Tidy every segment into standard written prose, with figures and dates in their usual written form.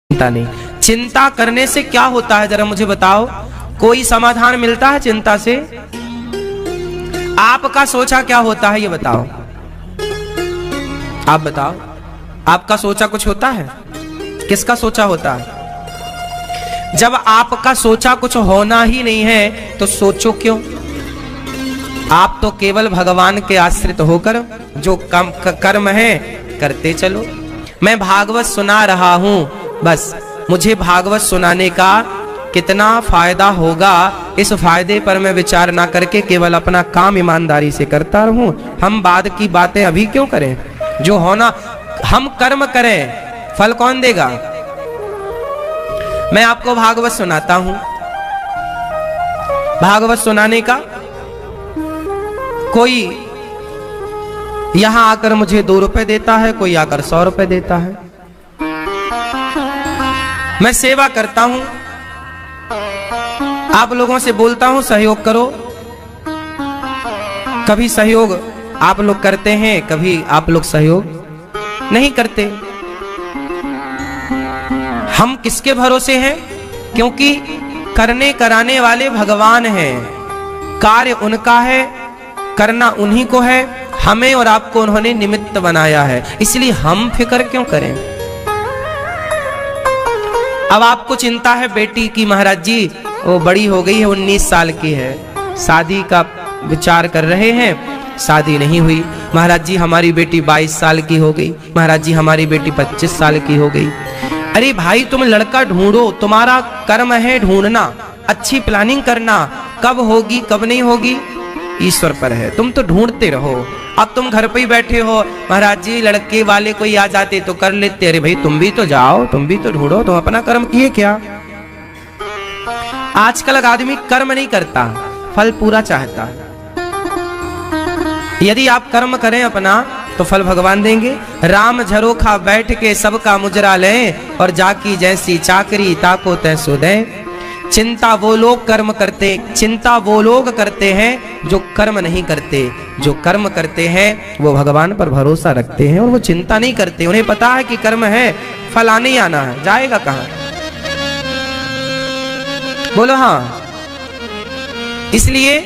चिंता नहीं। चिंता करने से क्या होता है जरा मुझे बताओ, कोई समाधान मिलता है चिंता से? आपका सोचा क्या होता है ये बताओ, आप बताओ। आपका सोचा कुछ होता है? किसका सोचा होता है? जब आपका सोचा कुछ होना ही नहीं है तो सोचो क्यों? आप तो केवल भगवान के आश्रित होकर जो कर्म है करते चलो। मैं भागवत सुना रहा हूं, बस मुझे भागवत सुनाने का कितना फायदा होगा इस फायदे पर मैं विचार ना करके केवल अपना काम ईमानदारी से करता रहूं। हम बाद की बातें अभी क्यों करें? जो होना हम कर्म करें, फल कौन देगा? मैं आपको भागवत सुनाता हूं, भागवत सुनाने का कोई यहां आकर मुझे 2 रुपए देता है, कोई आकर 100 रुपए देता है। मैं सेवा करता हूं, आप लोगों से बोलता हूं सहयोग करो। कभी सहयोग आप लोग करते हैं, कभी आप लोग सहयोग नहीं करते। हम किसके भरोसे हैं? क्योंकि करने कराने वाले भगवान हैं, कार्य उनका है, करना उन्हीं को है, हमें और आपको उन्होंने निमित्त बनाया है, इसलिए हम फिक्र क्यों करें? अब आपको चिंता है बेटी की, महाराज जी वो बड़ी हो गई है, 19 साल की है, शादी का विचार कर रहे हैं, शादी नहीं हुई। महाराज जी हमारी बेटी 22 साल की हो गई, महाराज जी हमारी बेटी 25 साल की हो गई। अरे भाई तुम लड़का ढूंढो, तुम्हारा कर्म है ढूंढना, अच्छी प्लानिंग करना, कब होगी कब नहीं होगी ईश्वर पर है, तुम तो ढूंढते रहो। अब तुम घर पे ही बैठे हो, महाराज जी लड़के वाले कोई आ जाते तो कर लेते। अरे भाई तुम भी तो जाओ, तुम भी तो ढूंढो, तुम अपना कर्म किए क्या? आजकल आदमी कर्म नहीं करता, फल पूरा चाहता है। यदि आप कर्म करें अपना तो फल भगवान देंगे। राम झरोखा बैठ के सबका मुजरा लें और जाकी जैसी चाकरी ताको तैसो दें। चिंता वो लोग कर्म करते, चिंता वो लोग करते हैं जो कर्म नहीं करते। जो कर्म करते हैं वो भगवान पर भरोसा रखते हैं और वो चिंता नहीं करते। उन्हें पता है कि कर्म है, फल आने ही आना है, जाएगा कहां? बोलो हाँ। इसलिए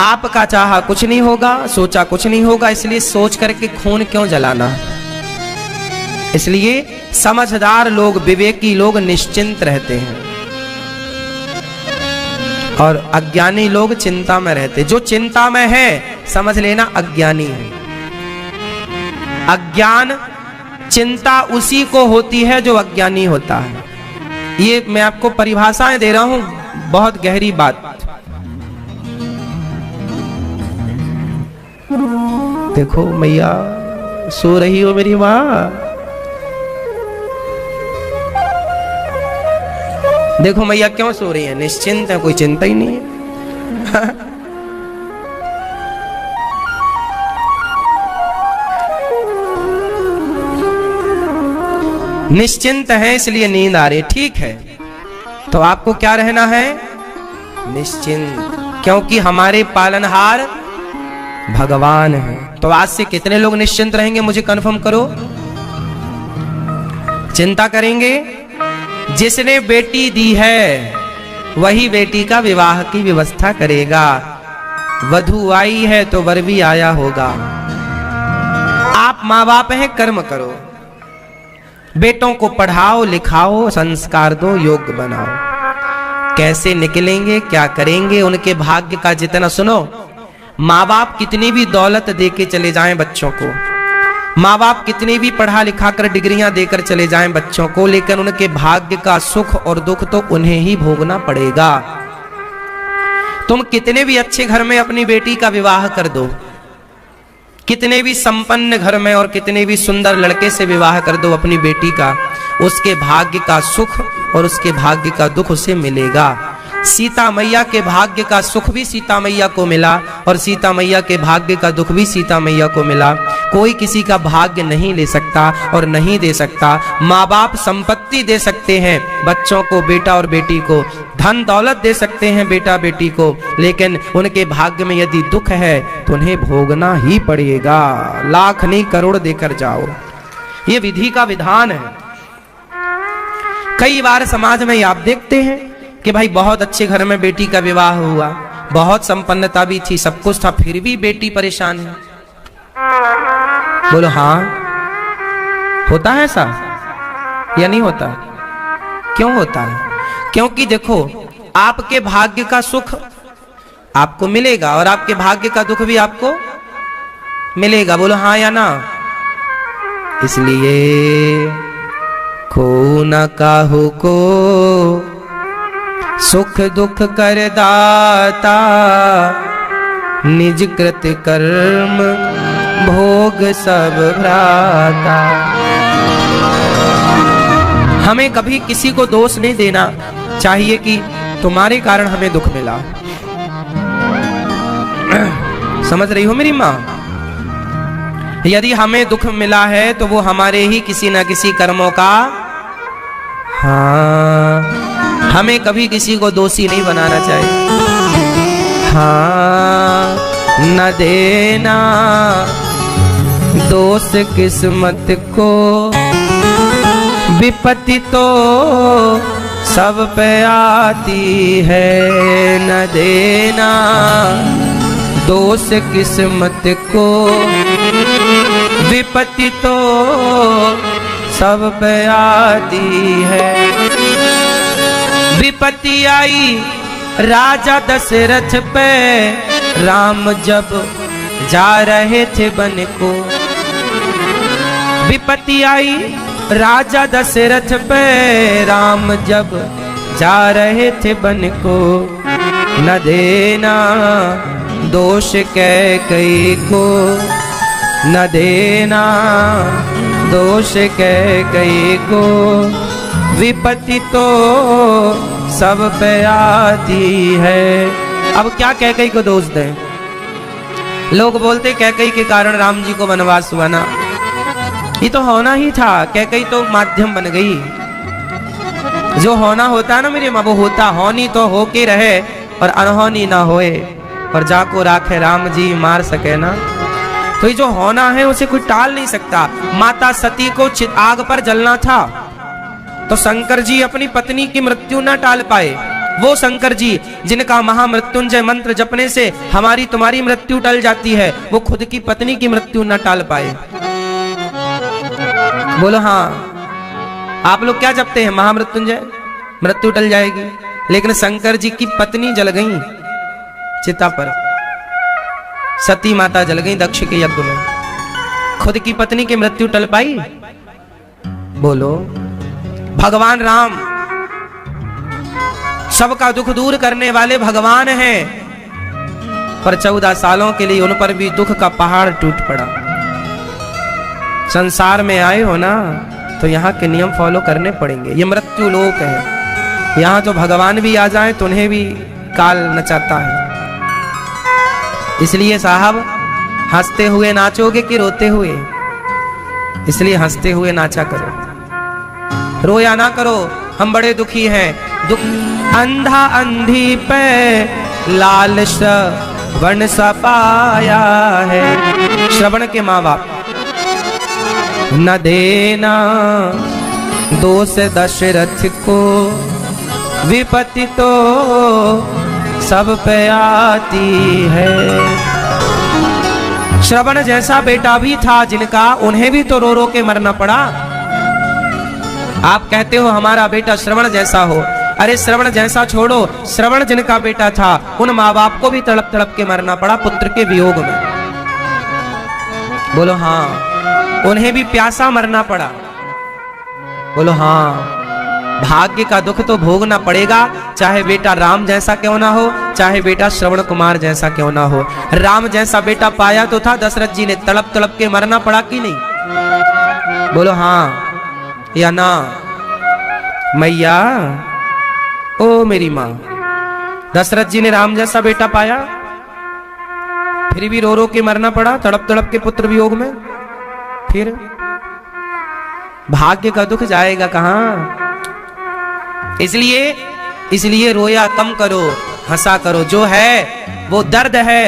आपका चाहा कुछ नहीं होगा, सोचा कुछ नहीं होगा, इसलिए सोच करके खून क्यों जलाना? इसलिए समझदार लोग, विवेकी लोग निश्चिंत रहते हैं और अज्ञानी लोग चिंता में रहते। जो चिंता में है समझ लेना अज्ञानी है। अज्ञान चिंता उसी को होती है जो अज्ञानी होता है। ये मैं आपको परिभाषाएं दे रहा हूं, बहुत गहरी बात। देखो मैया सो रही हो मेरी माँ, देखो मैया क्यों सो रही है? निश्चिंत है, कोई चिंता ही नहीं है। निश्चिंत है इसलिए नींद आ रही, ठीक है। तो आपको क्या रहना है? निश्चिंत, क्योंकि हमारे पालनहार भगवान है। तो आज से कितने लोग निश्चिंत रहेंगे मुझे कंफर्म करो? चिंता करेंगे? जिसने बेटी दी है वही बेटी का विवाह की व्यवस्था करेगा। वधू आई है तो वर भी आया होगा। आप माँ बाप हैं, कर्म करो, बेटों को पढ़ाओ लिखाओ, संस्कार दो, योग्य बनाओ। कैसे निकलेंगे, क्या करेंगे, उनके भाग्य का जितना सुनो। माँ बाप कितनी भी दौलत देके चले जाएं बच्चों को, माँ बाप कितनी भी पढ़ा लिखा कर डिग्रियां देकर चले जाएं बच्चों को, लेकिन उनके भाग्य का सुख और दुख तो उन्हें ही भोगना पड़ेगा। तुम कितने भी अच्छे घर में अपनी बेटी का विवाह कर दो, कितने भी संपन्न घर में और कितने भी सुंदर लड़के से विवाह कर दो अपनी बेटी का, उसके भाग्य का सुख और उसके भाग्य का दुख उसे मिलेगा। सीता मैया के भाग्य का सुख भी सीता मैया को मिला और सीता मैया के भाग्य का दुख भी सीता मैया को मिला। कोई किसी का भाग्य नहीं ले सकता और नहीं दे सकता। माँ बाप संपत्ति दे सकते हैं बच्चों को, बेटा और बेटी को, धन दौलत दे सकते हैं बेटा बेटी को, लेकिन उनके भाग्य में यदि दुख है तो उन्हें भोगना ही पड़ेगा। लाख नहीं करोड़ देकर जाओ, ये विधि का विधान है। कई बार समाज में आप देखते हैं कि भाई बहुत अच्छे घर में बेटी का विवाह हुआ, बहुत संपन्नता भी थी, सब कुछ था, फिर भी बेटी परेशान है। बोलो हाँ, होता है ऐसा या नहीं होता? क्यों होता है? क्योंकि देखो, आपके भाग्य का सुख आपको मिलेगा और आपके भाग्य का दुख भी आपको मिलेगा। बोलो हाँ या ना? इसलिए खो न काहू को सुख दुख कर दाता, निज कृत कर्म भोग सब भ्राता। हमें कभी किसी को दोष नहीं देना चाहिए कि तुम्हारे कारण हमें दुख मिला। समझ रही हो मेरी माँ? यदि हमें दुख मिला है तो वो हमारे ही किसी न किसी कर्मों का। हाँ, हमें कभी किसी को दोषी नहीं बनाना चाहिए। हाँ, न देना दोष किस्मत को, विपत्ति तो सब पे आती है। न देना दोष किस्मत को, विपत्ति तो सब पे आती है। विपत्ति आई राजा दशरथ पे, राम जब जा रहे थे वन को। विपत्ति आई राजा दशरथ पे, राम जब जा रहे थे वन को। न देना दोष कैकेयी को, न देना दोष कैकेयी को, विपत्ति तो सब पे आती है। अब क्या कैकेयी को दोष दें? लोग बोलते कैकेयी के कारण राम जी को वनवास हुआ ना। ये तो होना ही था, कैकेयी तो माध्यम बन गई। जो होना होता है ना मेरी माँ, वो होता। होनी तो होके रहे और अनहोनी ना होए, और जाको राखे राम जी मार सके ना। तो ये जो होना है उसे कोई टाल नहीं सकता। माता सती को आग पर जलना था, तो शंकर जी अपनी पत्नी की मृत्यु न टाल पाए। वो शंकर जी जिनका महामृत्युंजय मंत्र जपने से हमारी तुम्हारी मृत्यु टल जाती है, वो खुद की पत्नी की मृत्यु न टाल पाए। बोलो हाँ। आप लोग क्या जपते हैं? महामृत्युंजय, मृत्यु टल जाएगी। लेकिन शंकर जी की पत्नी जल गई चिता पर, सती माता जल गई दक्ष के यज्ञ में। खुद की पत्नी की मृत्यु टल पाई? बोलो। भगवान राम सबका दुख दूर करने वाले भगवान हैं, पर 14 सालों के लिए उन पर भी दुख का पहाड़ टूट पड़ा। संसार में आए हो ना, तो यहाँ के नियम फॉलो करने पड़ेंगे। ये मृत्यु लोक है, यहाँ तो भगवान भी आ जाए तो उन्हें भी काल नचाता है। इसलिए साहब, हंसते हुए नाचोगे कि रोते हुए? इसलिए हंसते हुए नाचा करो, रोया ना करो। हम बड़े दुखी हैं। दुख अंधा अंधी पे लाल श्रवण सा पाया है। श्रवण के माँ बाप। न देना दोष दशरथ को, विपत्ति तो सब पे आती है। श्रवण जैसा बेटा भी था जिनका, उन्हें भी तो रो रो के मरना पड़ा। आप कहते हो हमारा बेटा श्रवण जैसा हो। अरे श्रवण जैसा छोड़ो, श्रवण जिनका बेटा था उन माँ बाप को भी तड़प तड़प के मरना पड़ा पुत्र के वियोग में। बोलो हाँ। उन्हें भी प्यासा मरना पड़ा। बोलो हाँ। भाग्य का दुख तो भोगना पड़ेगा, चाहे बेटा राम जैसा क्यों ना हो, चाहे बेटा श्रवण कुमार जैसा क्यों ना हो। राम जैसा बेटा पाया तो था दशरथ जी ने, तड़प तड़प के मरना पड़ा कि नहीं? बोलो हाँ या ना? मैया ओ मेरी माँ, दशरथ जी ने राम जैसा बेटा पाया, फिर भी रो रो के मरना पड़ा तड़प तड़प के पुत्र वियोग में। फिर भाग्य का दुख जाएगा कहाँ? इसलिए रोया कम करो, हंसा करो। जो है वो दर्द है,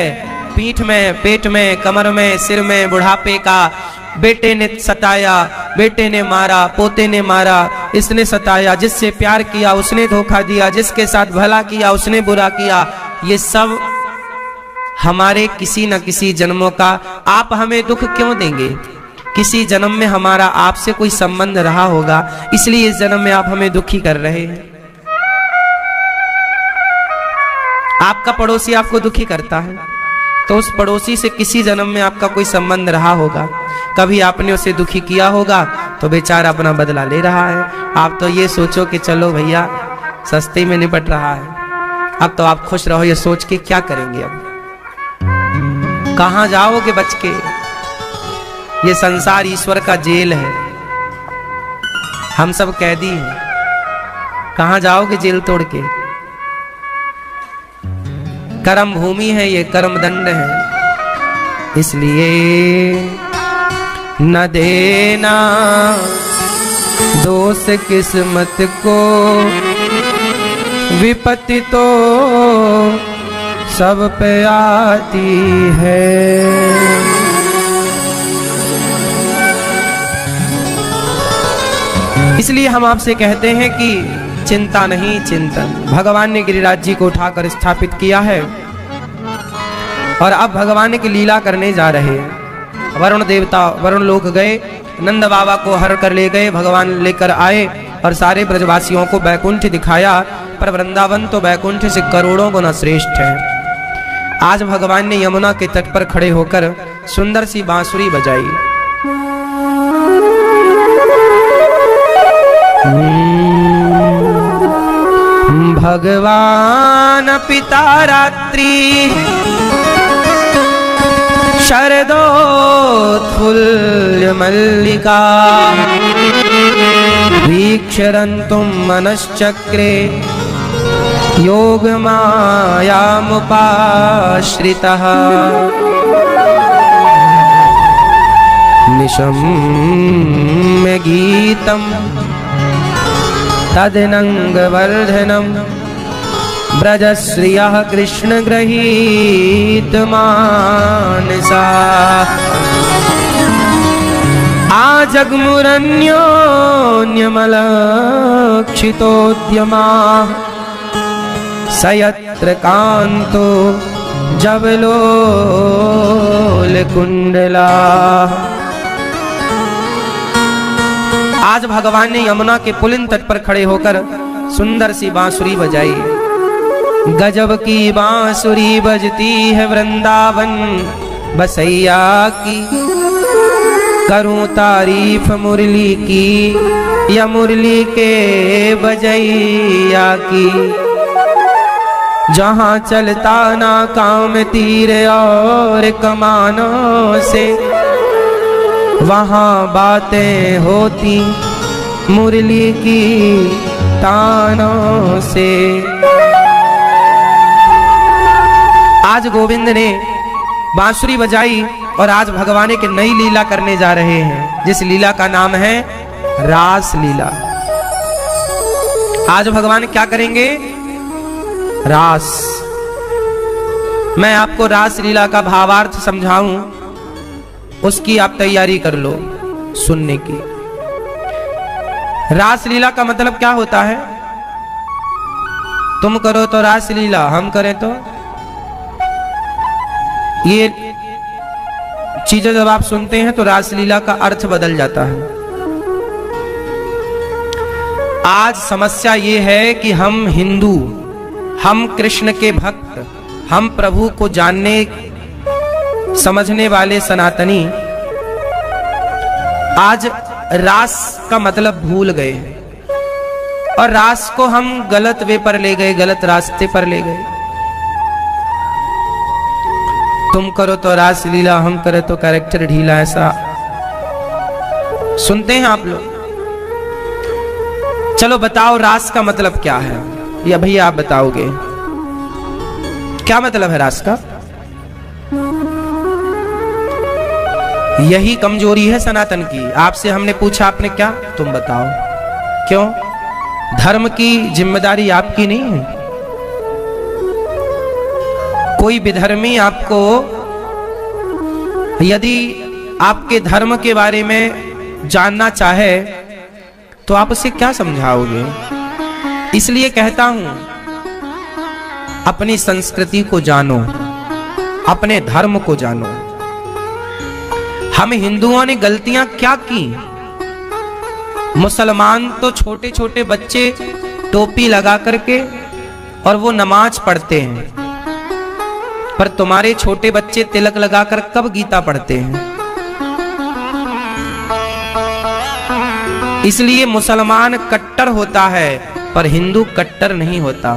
पीठ में, पेट में, कमर में, सिर में, बुढ़ापे का, बेटे ने सताया, बेटे ने मारा, पोते ने मारा, इसने सताया, जिससे प्यार किया उसने धोखा दिया, जिसके साथ भला किया उसने बुरा किया। ये सब हमारे किसी न किसी जन्मों का। आप हमें दुख क्यों देंगे? किसी जन्म में हमारा आपसे कोई संबंध रहा होगा, इसलिए इस जन्म में आप हमें दुखी कर रहे हैं। आपका पड़ोसी आपको दुखी करता है, तो उस पड़ोसी से किसी जन्म में आपका कोई संबंध रहा होगा, कभी आपने उसे दुखी किया होगा, तो बेचारा अपना बदला ले रहा है। आप तो ये सोचो कि चलो भैया सस्ते में निपट रहा है, अब तो आप खुश रहो। ये सोच के क्या करेंगे? अब कहां जाओगे बच के? ये संसार ईश्वर का जेल है, हम सब कैदी हैं। कहां जाओगे जेल तोड़ के? कर्म भूमि है ये, कर्म दंड है, इसलिए न देना दोष किस्मत को, विपत्ति तो सब पे आती है। इसलिए हम आपसे कहते हैं कि चिंता नहीं चिंतन। भगवान ने गिरिराज जी को उठाकर स्थापित किया है और अब भगवान की लीला करने जा रहे हैं। वरुण देवता वरुण लोक गए, नंद बाबा को हर कर ले गए, भगवान लेकर आए और सारे ब्रजवासियों को बैकुंठ दिखाया। पर वृंदावन तो बैकुंठ से करोड़ों गुना श्रेष्ठ है। आज भगवान ने यमुना के तट पर खड़े होकर सुंदर सी बांसुरी बजाई। भगवान पिता रात्रि शरदोत्फुल्ल मल्लिका, वीक्षरन्तुं मनश्चक्रे योगमायामुपाश्रितः, निशम्य गीतं तदनङ्गवर्धनं, ब्रजश्रियः कृष्णगृहीतमानसा, आजग्मुरन्योन्यमलक्षितोद्यमाः, सयत्र कान्तो जवलोलकुण्डला। आज भगवान ने यमुना के पुलिन तट पर खड़े होकर सुंदर सी बांसुरी बजाई। गजब की बांसुरी बजती है वृंदावन बसैया की, करूं तारीफ मुरली की या मुरली के बजैया की। जहां चलता ना काम तीर और कमानों से, वहां बातें होती मुरली की तानों से। आज गोविंद ने बांसुरी बजाई और आज भगवान एक नई लीला करने जा रहे हैं, जिस लीला का नाम है रास लीला। आज भगवान क्या करेंगे? रास। मैं आपको रास लीला का भावार्थ समझाऊं, उसकी आप तैयारी कर लो सुनने की। रास लीला का मतलब क्या होता है? तुम करो तो रास लीला, हम करें तो। ये चीजें जब आप सुनते हैं तो रासलीला का अर्थ बदल जाता है। आज समस्या ये है कि हम हिंदू, हम कृष्ण के भक्त, हम प्रभु को जानने समझने वाले सनातनी आज रास का मतलब भूल गए और रास को हम गलत वे पर ले गए, गलत रास्ते पर ले गए। तुम करो तो रास लीला, हम करें तो कैरेक्टर ढीला, ऐसा सुनते हैं आप लोग। चलो बताओ रास का मतलब क्या है, या भैया आप बताओगे क्या मतलब है रास का? यही कमजोरी है सनातन की। आपसे हमने पूछा, आपने क्या? तुम बताओ। क्यों? धर्म की जिम्मेदारी आपकी नहीं है? कोई विधर्मी आपको यदि आपके धर्म के बारे में जानना चाहे तो आप उसे क्या समझाओगे? इसलिए कहता हूं, अपनी संस्कृति को जानो, अपने धर्म को जानो। हम हिंदुओं ने गलतियां क्या की? मुसलमान तो छोटे छोटे बच्चे टोपी लगा करके और वो नमाज पढ़ते हैं, पर तुम्हारे छोटे बच्चे तिलक लगाकर कब गीता पढ़ते हैं? इसलिए मुसलमान कट्टर होता है पर हिंदू कट्टर नहीं होता।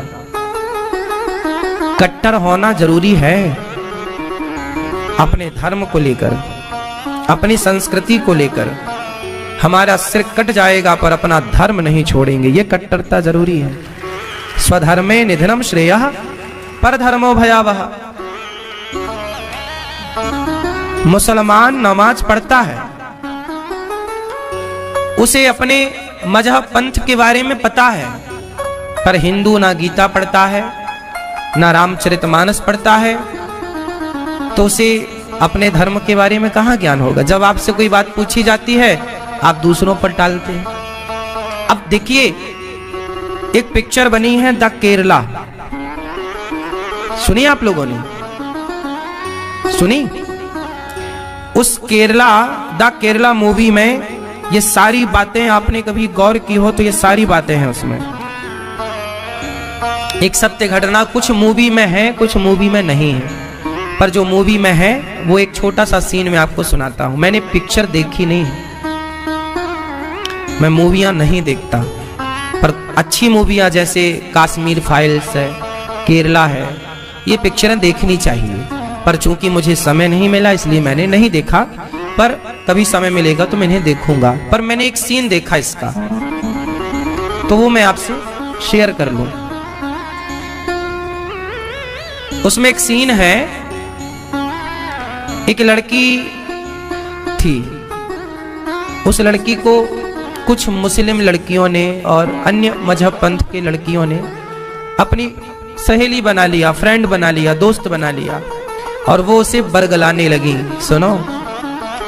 कट्टर होना जरूरी है अपने धर्म को लेकर, अपनी संस्कृति को लेकर। हमारा सिर कट जाएगा पर अपना धर्म नहीं छोड़ेंगे, ये कट्टरता जरूरी है। स्वधर्मे निधनम श्रेयः परधर्मो भयावह। मुसलमान नमाज पढ़ता है, उसे अपने मजहब पंथ के बारे में पता है, पर हिंदू ना गीता पढ़ता है ना रामचरितमानस पढ़ता है, तो उसे अपने धर्म के बारे में कहां ज्ञान होगा? जब आपसे कोई बात पूछी जाती है आप दूसरों पर टालते हैं। अब देखिए, एक पिक्चर बनी है द केरला, सुनी आप लोगों ने? सुनी? उस केरला, द केरला मूवी में ये सारी बातें आपने कभी गौर की हो तो ये सारी बातें हैं उसमें। एक सत्य घटना कुछ मूवी में है, कुछ मूवी में नहीं है, पर जो मूवी में है वो एक छोटा सा सीन में आपको सुनाता हूं। मैंने पिक्चर देखी नहीं, मैं मूवियां नहीं देखता, पर अच्छी मूवियां जैसे कश्मीर फाइल्स है, केरला है, ये पिक्चरें देखनी चाहिए। पर चूंकि मुझे समय नहीं मिला इसलिए मैंने नहीं देखा, पर कभी समय मिलेगा तो मैं इन्हें देखूंगा। पर मैंने एक सीन देखा इसका, तो वो मैं आपसे शेयर कर लूं। उसमें एक सीन है, एक लड़की थी, उस लड़की को कुछ मुस्लिम लड़कियों ने और अन्य मजहब पंथ के लड़कियों ने अपनी सहेली बना लिया, फ्रेंड बना लिया, दोस्त बना लिया, और वो उसे बरगलाने लगी। सुनो,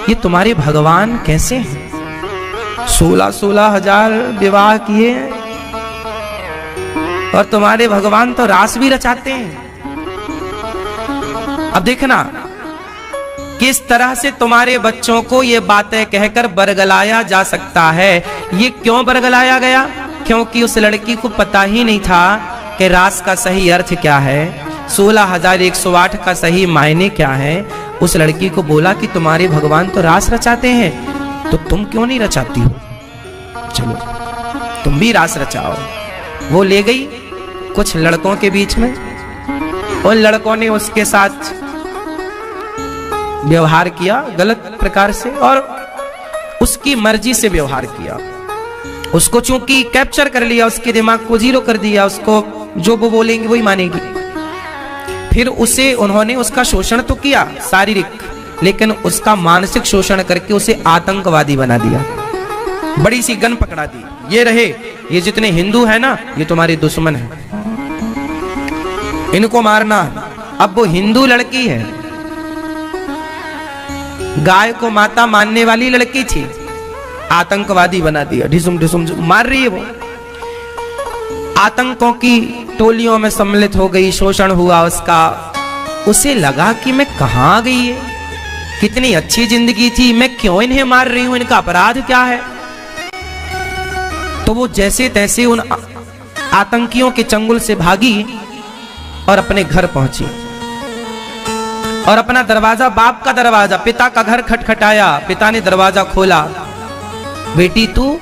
ये तुम्हारे भगवान कैसे हैं? 16-16 हजार विवाह किए और तुम्हारे भगवान तो रास भी रचाते हैं। अब देखना किस तरह से तुम्हारे बच्चों को ये बातें कहकर बरगलाया जा सकता है। ये क्यों बरगलाया गया? क्योंकि उस लड़की को पता ही नहीं था कि रास का सही अर्थ क्या है, 16,108 का सही मायने क्या है। उस लड़की को बोला कि तुम्हारे भगवान तो रास रचाते हैं, तो तुम क्यों नहीं रचाती हो? चलो तुम भी रास रचाओ। वो ले गई कुछ लड़कों के बीच में, उन लड़कों ने उसके साथ व्यवहार किया गलत प्रकार से और उसकी मर्जी से व्यवहार किया। उसको चूंकि कैप्चर कर लिया, उसके दिमाग को जीरो कर दिया, उसको जो वो बोलेंगे वही मानेगी। फिर उसे उन्होंने उसका शोषण तो किया शारीरिक, लेकिन उसका मानसिक शोषण करके उसे आतंकवादी बना दिया। बड़ी सी गन पकड़ा दी, ये रहे, ये जितने हिंदू है ना ये तुम्हारे दुश्मन है, इनको मारना। अब वो हिंदू लड़की है, गाय को माता मानने वाली लड़की थी, आतंकवादी बना दिया, ढिसुम ढिसुम मार रही है वो। आतंकों की टोलियों में सम्मिलित हो गई, शोषण हुआ उसका। उसे लगा कि मैं कहां आ गई है, कितनी अच्छी जिंदगी थी, मैं क्यों इन्हें मार रही हूं, इनका अपराध क्या है। तो वो जैसे तैसे उन आतंकियों के चंगुल से भागी और अपने घर पहुंची और अपना दरवाजा, बाप का दरवाजा, पिता का घर खटखटाया। पिता ने दरवाजा खोला, बेटी तू?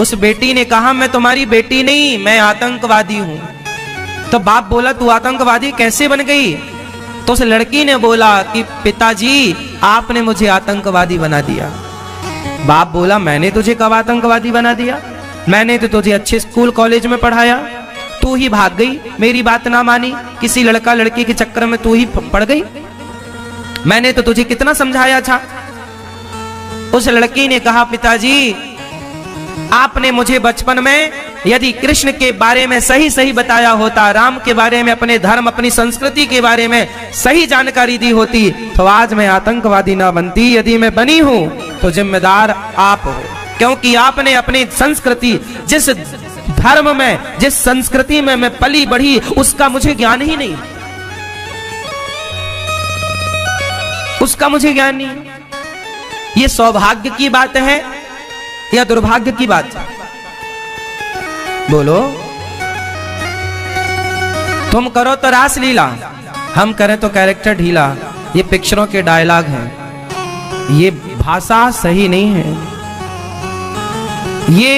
उस बेटी ने कहा मैं तुम्हारी बेटी नहीं, मैं आतंकवादी हूं। तो बाप बोला तू आतंकवादी कैसे बन गई? तो उस लड़की ने बोला कि पिताजी आपने मुझे आतंकवादी बना दिया। बाप बोला मैंने तुझे कब आतंकवादी बना दिया? मैंने तो तुझे अच्छे स्कूल कॉलेज में पढ़ाया, तू ही भाग गई, मेरी बात ना मानी, किसी लड़का लड़की के चक्कर में तू ही पड़ गई। मैंने तो तुझे कितना समझाया था। उस लड़की ने कहा पिताजी आपने मुझे बचपन में यदि कृष्ण के बारे में सही सही बताया होता, राम के बारे में, अपने धर्म, अपनी संस्कृति के बारे में सही जानकारी दी होती, तो आज मैं आतंकवादी ना बनती। यदि मैं बनी हूं तो जिम्मेदार आप हो, क्योंकि आपने अपनी संस्कृति, जिस धर्म में, जिस संस्कृति में मैं पली बढ़ी, उसका मुझे ज्ञान ही नहीं, उसका मुझे ज्ञान नहीं। ये सौभाग्य की बात है या दुर्भाग्य की बात है? बोलो। तुम करो तो रासलीला, हम करें तो कैरेक्टर ढीला। ये पिक्चरों के डायलॉग हैं, ये भाषा सही नहीं है, ये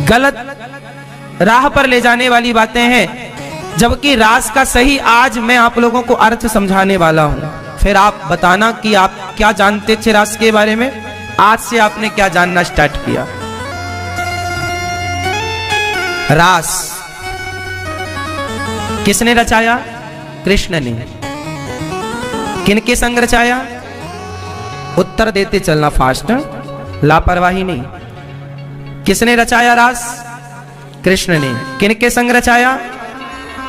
गलत राह पर ले जाने वाली बातें हैं। जबकि रास का सही आज मैं आप लोगों को अर्थ समझाने वाला हूं, फिर आप बताना कि आप क्या जानते थे रास के बारे में, आज से आपने क्या जानना स्टार्ट किया। रास किसने रचाया? कृष्ण ने। किनके संग रचाया? उत्तर देते चलना फास्ट, लापरवाही नहीं। किसने रचाया रास? कृष्ण ने। किनके संग रचाया?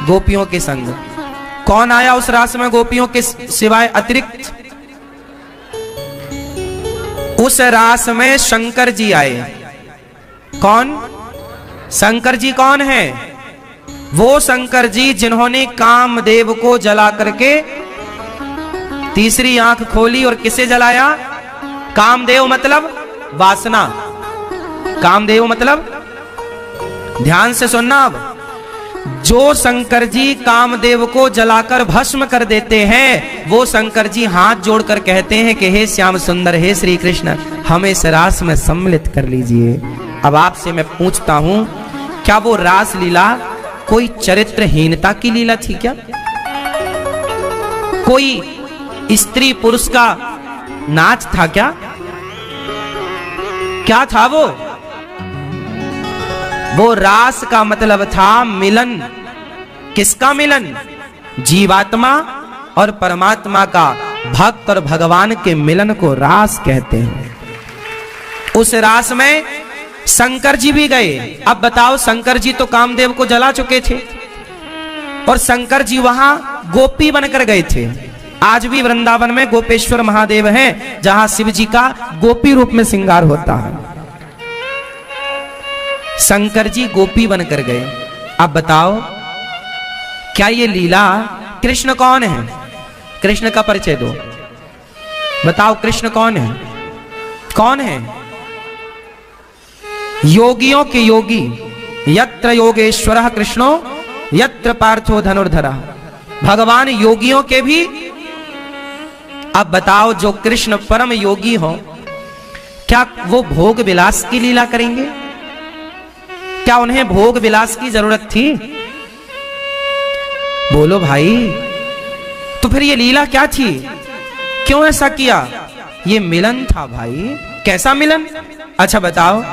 गोपियों के संग। कौन आया उस रास में गोपियों के सिवाय अतिरिक्त? उस रास में शंकर जी आए। कौन? शंकर जी कौन है? वो शंकर जी जिन्होंने कामदेव को जला करके तीसरी आंख खोली। और किसे जलाया? कामदेव मतलब वासना, कामदेव मतलब, ध्यान से सुनना, अब जो शंकर जी कामदेव को जलाकर भस्म कर देते हैं, वो शंकर जी हाथ जोड़कर कहते हैं कि हे श्याम सुंदर, हे श्री कृष्ण, हमें इस रास में सम्मिलित कर लीजिए। अब आपसे मैं पूछता हूं, क्या वो रास लीला कोई चरित्रहीनता की लीला थी क्या? कोई स्त्री पुरुष का नाच था क्या? क्या था वो? वो रास का मतलब था मिलन। किसका मिलन? जीवात्मा और परमात्मा का, भक्त और भगवान के मिलन को रास कहते हैं। उस रास में शंकर जी भी गए। अब बताओ, शंकर जी तो कामदेव को जला चुके थे और शंकर जी वहां गोपी बनकर गए थे। आज भी वृंदावन में गोपेश्वर महादेव हैं, जहां शिव जी का गोपी रूप में श्रृंगार होता है। शंकर जी गोपी बनकर गए। अब बताओ, क्या ये लीला? कृष्ण कौन है? कृष्ण का परिचय दो। बताओ, कृष्ण कौन है? कौन है? योगियों के योगी। यत्र योगेश्वरः कृष्णो यत्र पार्थो धनुर्धरः। भगवान योगियों के भी। अब बताओ, जो कृष्ण परम योगी हो, क्या वो भोग विलास की लीला करेंगे? क्या उन्हें भोग विलास की जरूरत थी? बोलो भाई। तो फिर ये लीला क्या थी? क्यों ऐसा किया? ये मिलन था भाई। कैसा मिलन? अच्छा बताओ,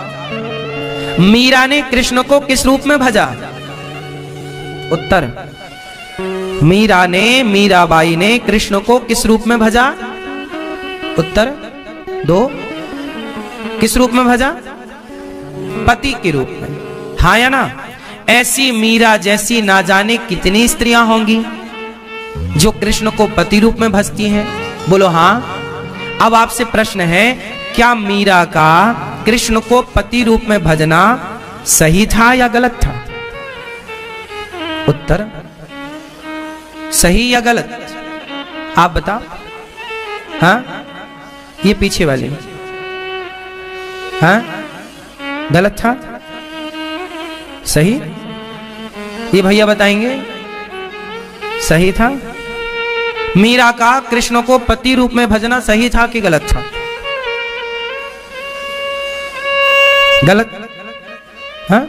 मीरा ने कृष्ण को किस रूप में भजा? उत्तर, मीरा ने, मीराबाई ने कृष्ण को किस रूप में भजा? उत्तर दो। किस रूप में भजा? पति के रूप में। हाँ या ना? ऐसी मीरा जैसी ना जाने कितनी स्त्रियां होंगी जो कृष्ण को पति रूप में भजती हैं। बोलो हाँ। अब आपसे प्रश्न है, क्या मीरा का कृष्ण को पति रूप में भजना सही था या गलत था? उत्तर, सही या गलत? आप बताओ। हाँ, ये पीछे वाले। हाँ, गलत था? सही? ये भैया बताएंगे। सही था। मीरा का कृष्ण को पति रूप में भजना सही था कि गलत था? गलत। हाँ,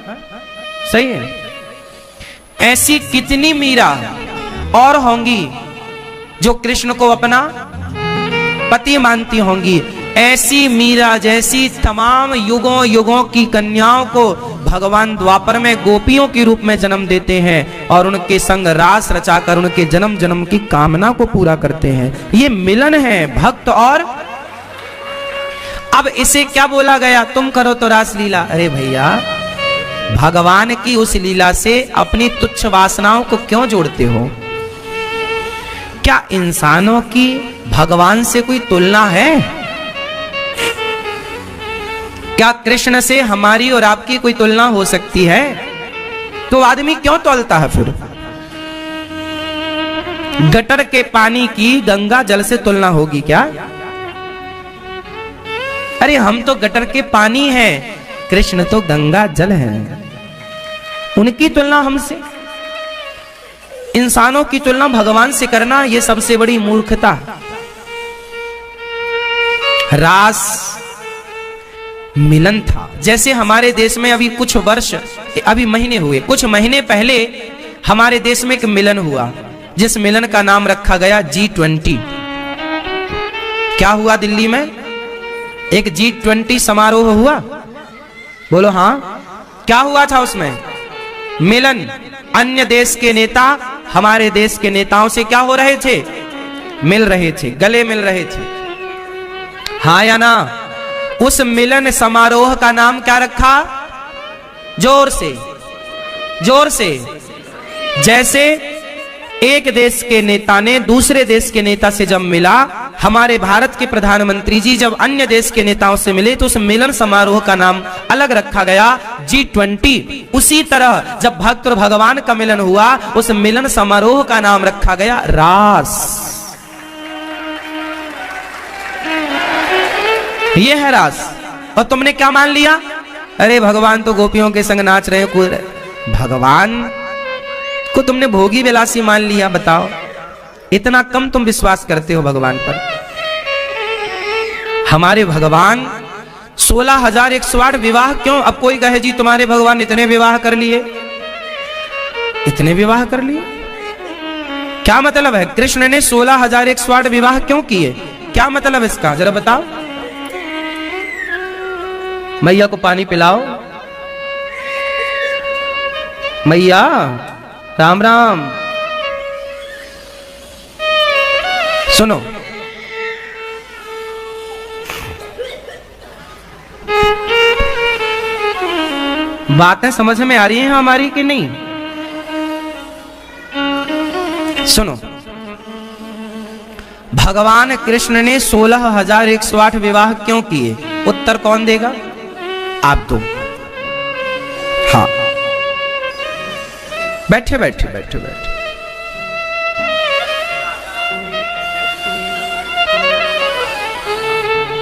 सही है। ऐसी कितनी मीरा और होंगी जो कृष्ण को अपना पति मानती होंगी। ऐसी मीरा जैसी तमाम युगों युगों की कन्याओं को भगवान द्वापर में गोपियों के रूप में जन्म देते हैं और उनके संग रास रचाकर उनके जन्म जन्म की कामना को पूरा करते हैं। ये मिलन है भक्त और। अब इसे क्या बोला गया? तुम करो तो रास लीला। अरे भैया, भगवान की उस लीला से अपनी तुच्छ वासनाओं को क्यों जोड़ते हो? क्या इंसानों की भगवान से कोई तुलना है? क्या कृष्ण से हमारी और आपकी कोई तुलना हो सकती है? तो आदमी क्यों तौलता है फिर? गटर के पानी की गंगा जल से तुलना होगी क्या? अरे हम तो गटर के पानी हैं, कृष्ण तो गंगा जल है। उनकी तुलना हमसे, इंसानों की तुलना भगवान से करना, यह सबसे बड़ी मूर्खता। रास मिलन था। जैसे हमारे देश में अभी कुछ वर्ष, अभी महीने हुए, कुछ महीने पहले हमारे देश में एक मिलन हुआ, जिस मिलन का नाम रखा गया G20। क्या हुआ दिल्ली में? एक G20 समारोह हुआ। बोलो हाँ, क्या हुआ था उसमें? मिलन। अन्य देश के नेता हमारे देश के नेताओं से क्या हो रहे थे? मिल रहे थे, गले मिल रहे थे। हाँ या ना? उस मिलन समारोह का नाम क्या रखा? जोर से, जोर से। जैसे एक देश के नेता ने दूसरे देश के नेता से जब मिला, हमारे भारत के प्रधानमंत्री जी जब अन्य देश के नेताओं से मिले, तो उस मिलन समारोह का नाम अलग रखा गया G20। उसी तरह जब भक्त और भगवान का मिलन हुआ, उस मिलन समारोह का नाम रखा गया रास। ये है रास। और तुमने क्या मान लिया? अरे भगवान तो गोपियों के संग नाच रहे हैं। भगवान को तुमने भोगी विलासी मान लिया। बताओ, इतना कम तुम विश्वास करते हो भगवान पर। हमारे भगवान 16,108 विवाह क्यों? अब कोई कहे जी तुम्हारे भगवान इतने विवाह कर लिए, इतने विवाह कर लिए, क्या मतलब है? कृष्ण ने 16,108 विवाह क्यों किए? क्या मतलब इसका? जरा बताओ। मैया को पानी पिलाओ। मैया राम राम। सुनो, बातें समझ में आ रही हैं हमारी कि नहीं? सुनो, भगवान कृष्ण ने 16,108 विवाह क्यों किए? उत्तर कौन देगा? आप दो। हाँ, बैठे बैठे बैठे बैठे।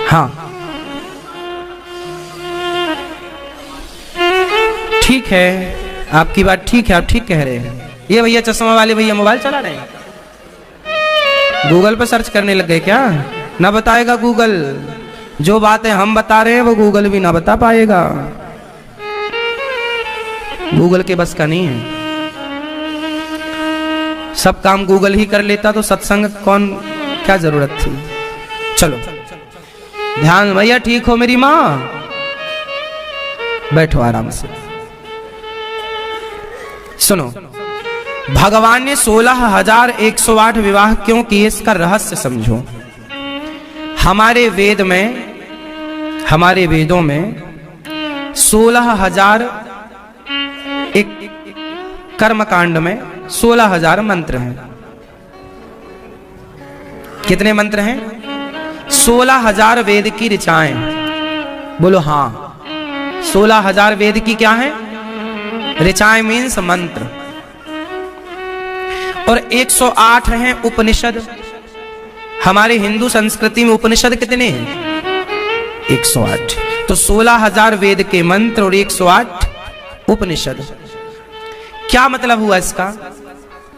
हाँ, ठीक है, आपकी बात ठीक है, आप ठीक कह रहे हैं। ये भैया चश्मा वाले भैया मोबाइल चला रहे हैं, गूगल पर सर्च करने लग गए क्या? ना बताएगा गूगल। जो बातें हम बता रहे हैं वो गूगल भी ना बता पाएगा। गूगल के बस का नहीं है। सब काम गूगल ही कर लेता तो सत्संग कौन, क्या जरूरत थी? चलो ध्यान। भैया ठीक हो मेरी माँ? बैठो आराम से। सुनो, भगवान ने 16,108 विवाह क्यों किए, इसका रहस्य समझो। हमारे वेद में, हमारे वेदों में 16,000 एक कर्मकांड में 16,000 मंत्र हैं। कितने मंत्र हैं? 16,000 वेद की ऋचाएं। बोलो हाँ, 16,000 वेद की क्या है? ऋचाएं मीन्स मंत्र। और 108 हैं उपनिषद। हमारे हिंदू संस्कृति में उपनिषद कितने हैं? 108। तो 16,000 वेद के मंत्र और 108 उपनिषद। क्या मतलब हुआ इसका?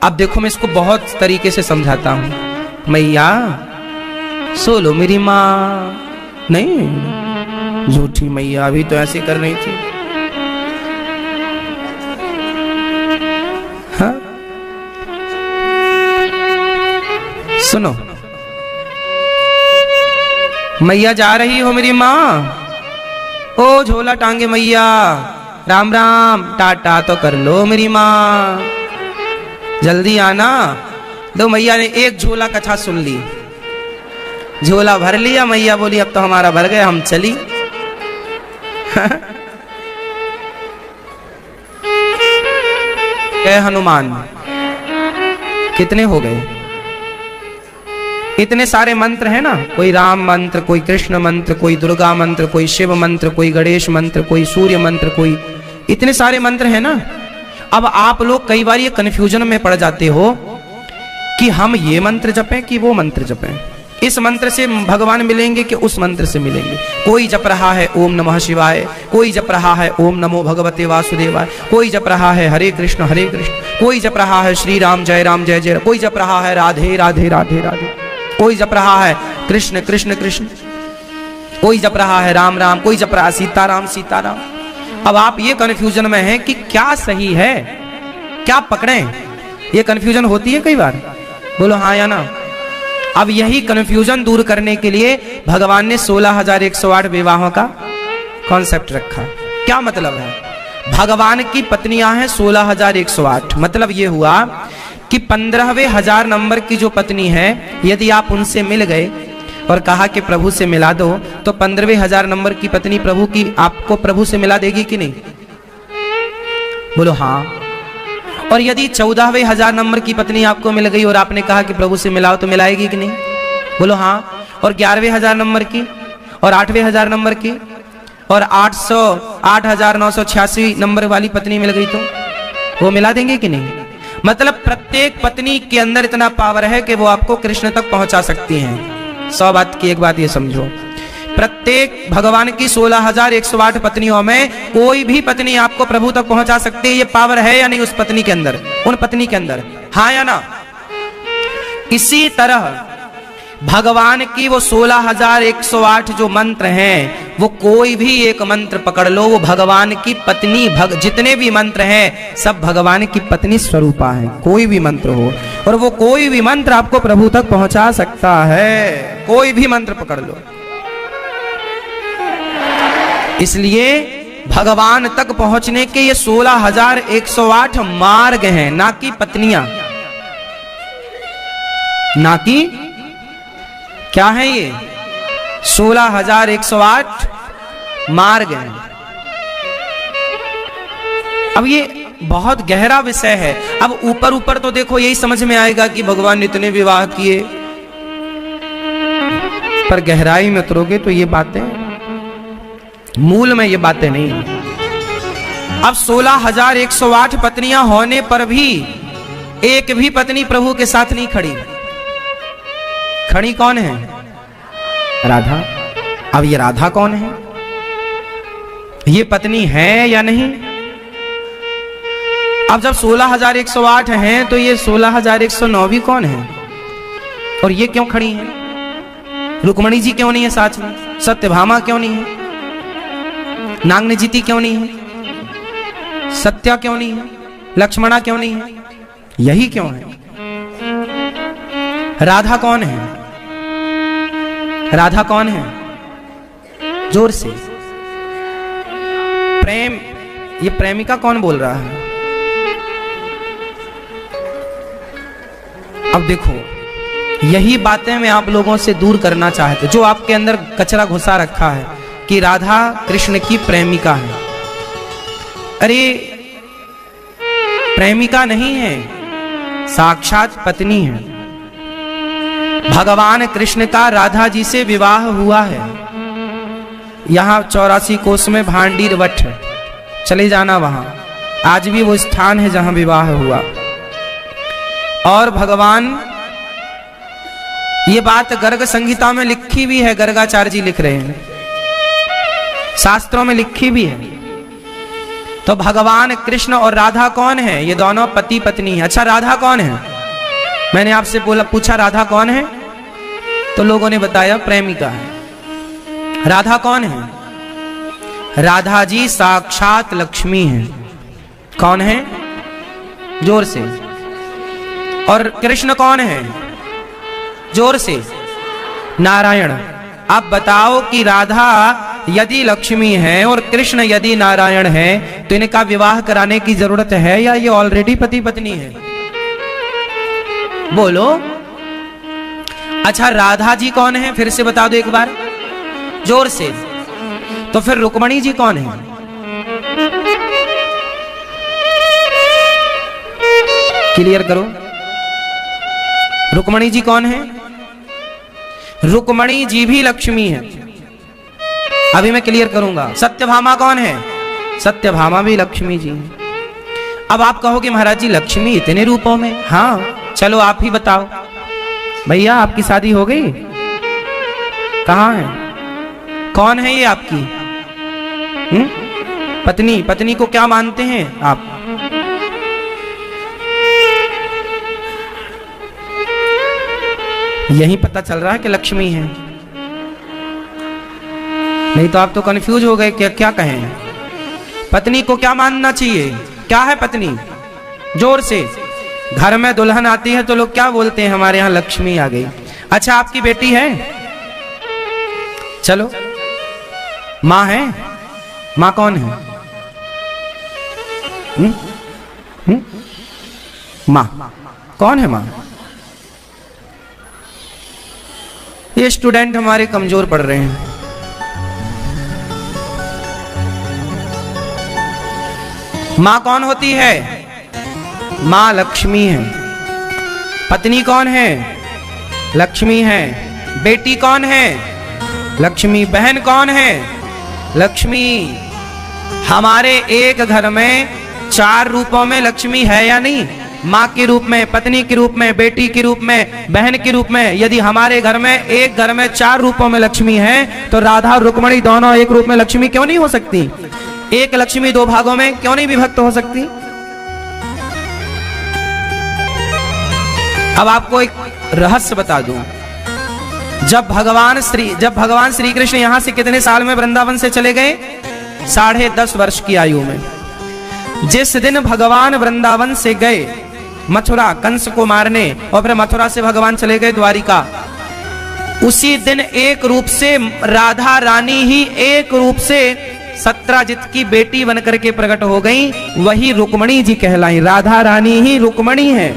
अब देखो, मैं इसको बहुत तरीके से समझाता हूं। मैया सो लो मेरी माँ। नहीं, झूठी मैया अभी तो ऐसे कर रही थी। हाँ? सुनो, मैया जा रही हो मेरी माँ? ओ झोला टांगे मैया, राम राम, टाटा तो कर लो मेरी माँ, जल्दी आना। दो मैया ने एक झोला कथा सुन ली, झोला भर लिया। मैया बोली अब तो हमारा भर गया, हम चली। जय हनुमान, कितने हो गए? इतने सारे मंत्र हैं ना, कोई राम मंत्र, कोई कृष्ण मंत्र, कोई दुर्गा मंत्र, कोई शिव मंत्र, कोई गणेश मंत्र, कोई सूर्य मंत्र, कोई इतने सारे मंत्र हैं ना। अब आप लोग कई बार ये कन्फ्यूजन में पड़ जाते हो कि हम ये मंत्र जपें कि वो मंत्र जपें, इस मंत्र से भगवान मिलेंगे कि उस मंत्र से मिलेंगे। कोई जप रहा है ओम नमः शिवाय, कोई जप रहा है ओम नमो भगवते वासुदेवाय, कोई जप रहा है हरे कृष्ण, कोई जप रहा है श्री राम जय जय जय, कोई जप रहा है राधे राधे राधे राधे, कोई जप रहा है कृष्ण कृष्ण कृष्ण, कोई जप रहा है राम राम, कोई जप रहा है सीताराम सीताराम। अब आप ये कन्फ्यूजन में हैं कि क्या सही है, क्या पकड़ें? ये कन्फ्यूजन होती है कई बार, बोलो हाँ या ना। अब यही कन्फ्यूजन दूर करने के लिए भगवान ने 16,108 विवाहों का कॉन्सेप्ट रखा। क्या मतलब है? भगवान की पत्नियां हैं 16,108, मतलब ये हुआ कि 15वें हजार नंबर की जो पत्नी है, यदि आप उनसे मिल गए और कहा कि प्रभु से मिला दो, तो 15वें हजार नंबर की पत्नी प्रभु की आपको प्रभु से मिला देगी कि नहीं? बोलो हाँ। और यदि 14वें हजार नंबर की पत्नी आपको मिल गई और आपने कहा कि प्रभु से मिलाओ, तो मिलाएगी कि नहीं? बोलो हाँ। और 11वें हजार नंबर की, और 8वें हजार नंबर की, और 8,986 नंबर वाली पत्नी मिल गई, तो वो मिला देंगे कि नहीं? मतलब प्रत्येक पत्नी के अंदर इतना पावर है कि वो आपको कृष्ण तक पहुंचा सकती हैं। 100 बात की एक बात ये समझो, प्रत्येक भगवान की 16,108 पत्नियों में कोई भी पत्नी आपको प्रभु तक पहुंचा सकती है। ये पावर है या नहीं उस पत्नी के अंदर, उन पत्नी के अंदर, हाँ या ना? इसी तरह भगवान की वो 16,108 जो मंत्र हैं, वो कोई भी एक मंत्र पकड़ लो, वो भगवान की पत्नी जितने भी मंत्र हैं सब भगवान की पत्नी स्वरूपा है, कोई भी मंत्र हो, और वो कोई भी मंत्र आपको प्रभु तक पहुंचा सकता है। कोई भी मंत्र पकड़ लो। इसलिए भगवान तक पहुंचने के ये 16,108 मार्ग हैं, ना कि पत्नियां, ना कि क्या है ये 16,108 मार्ग हैं। अब ये बहुत गहरा विषय है। अब ऊपर ऊपर तो देखो यही समझ में आएगा कि भगवान ने इतने विवाह किए, पर गहराई में उतरोगे तो ये बातें, मूल में ये बातें नहीं। अब 16,108 पत्नियां होने पर भी एक भी पत्नी प्रभु के साथ नहीं खड़ी। खड़ी कौन है? राधा। अब ये राधा कौन है? ये पत्नी है या नहीं? अब जब 16,108 हैं तो ये 16,109 भी कौन है? और ये क्यों खड़ी हैं? रुक्मणी जी क्यों नहीं है साथ में? सत्यभामा क्यों नहीं है? नागनजीति क्यों नहीं है? सत्या क्यों नहीं है? लक्ष्मणा क्यों नहीं है? यही क्यों है? राधा कौन है? राधा कौन है? जोर से। प्रेम, ये प्रेमिका कौन बोल रहा है? अब देखो, यही बातें मैं आप लोगों से दूर करना चाहते, जो आपके अंदर कचरा घुसा रखा है कि राधा कृष्ण की प्रेमिका है। अरे प्रेमिका नहीं है, साक्षात पत्नी है। भगवान कृष्ण का राधा जी से विवाह हुआ है। यहां 84 कोस में भांडीर वट है, चले जाना वहां, आज भी वो स्थान है जहां विवाह हुआ। और भगवान, ये बात गर्ग संहिता में लिखी भी है, गर्गाचार्य जी लिख रहे हैं, शास्त्रों में लिखी भी है। तो भगवान कृष्ण और राधा कौन है? ये दोनों पति पत्नी है। अच्छा राधा कौन है? मैंने आपसे पूछा राधा कौन है, तो लोगों ने बताया प्रेमिका है। राधा कौन है? राधा जी साक्षात लक्ष्मी है। कौन है? जोर से। और कृष्ण कौन है? जोर से। नारायण। अब बताओ कि राधा यदि लक्ष्मी है और कृष्ण यदि नारायण है, तो इनका विवाह कराने की जरूरत है या ये ऑलरेडी पति पत्नी है? बोलो। अच्छा राधा जी कौन है? फिर से बता दो एक बार जोर से। तो फिर रुक्मणी जी कौन है? क्लियर करो। रुक्मणी जी कौन है? रुक्मणी जी भी लक्ष्मी है। अभी मैं क्लियर करूंगा। सत्यभामा कौन है? सत्यभामा भी लक्ष्मी जी है। अब आप कहोगे महाराज जी लक्ष्मी इतने रूपों में? हाँ, चलो आप ही बताओ। भैया आपकी शादी हो गई? कहाँ है? कौन है ये आपकी पत्नी? पत्नी को क्या मानते हैं आप? यही पता चल रहा है कि लक्ष्मी है, नहीं तो आप तो कंफ्यूज हो गए क्या क्या कहें। पत्नी को क्या मानना चाहिए? क्या है पत्नी? जोर से। घर में दुल्हन आती है तो लोग क्या बोलते हैं? हमारे यहां लक्ष्मी आ गई। अच्छा आपकी बेटी है? चलो माँ है? माँ कौन है? माँ कौन है? माँ ये स्टूडेंट हमारे कमजोर पढ़ रहे हैं। माँ कौन होती है? माँ लक्ष्मी है। पत्नी कौन है? लक्ष्मी है। बेटी कौन है? लक्ष्मी। बहन कौन है? लक्ष्मी। हमारे एक घर में 4 रूपों में लक्ष्मी है या नहीं? माँ के रूप में, पत्नी के रूप में, बेटी के रूप में, बहन के रूप में। यदि हमारे घर में एक घर में 4 रूपों में लक्ष्मी है तो राधा और रुक्मणी दोनों एक रूप में लक्ष्मी क्यों नहीं हो सकती? एक लक्ष्मी 2 भागों में क्यों नहीं विभक्त हो सकती? अब आपको एक रहस्य बता दूं। जब भगवान श्री कृष्ण यहां से कितने साल में वृंदावन से चले गए? 10.5 वर्ष की आयु में। जिस दिन भगवान वृंदावन से गए मथुरा कंस को मारने और फिर मथुरा से भगवान चले गए द्वारिका, उसी दिन एक रूप से राधा रानी ही एक रूप से सत्राजित की बेटी बनकर के प्रकट हो गई। वही रुक्मणी जी कहलाई। राधा रानी ही रुक्मणी है।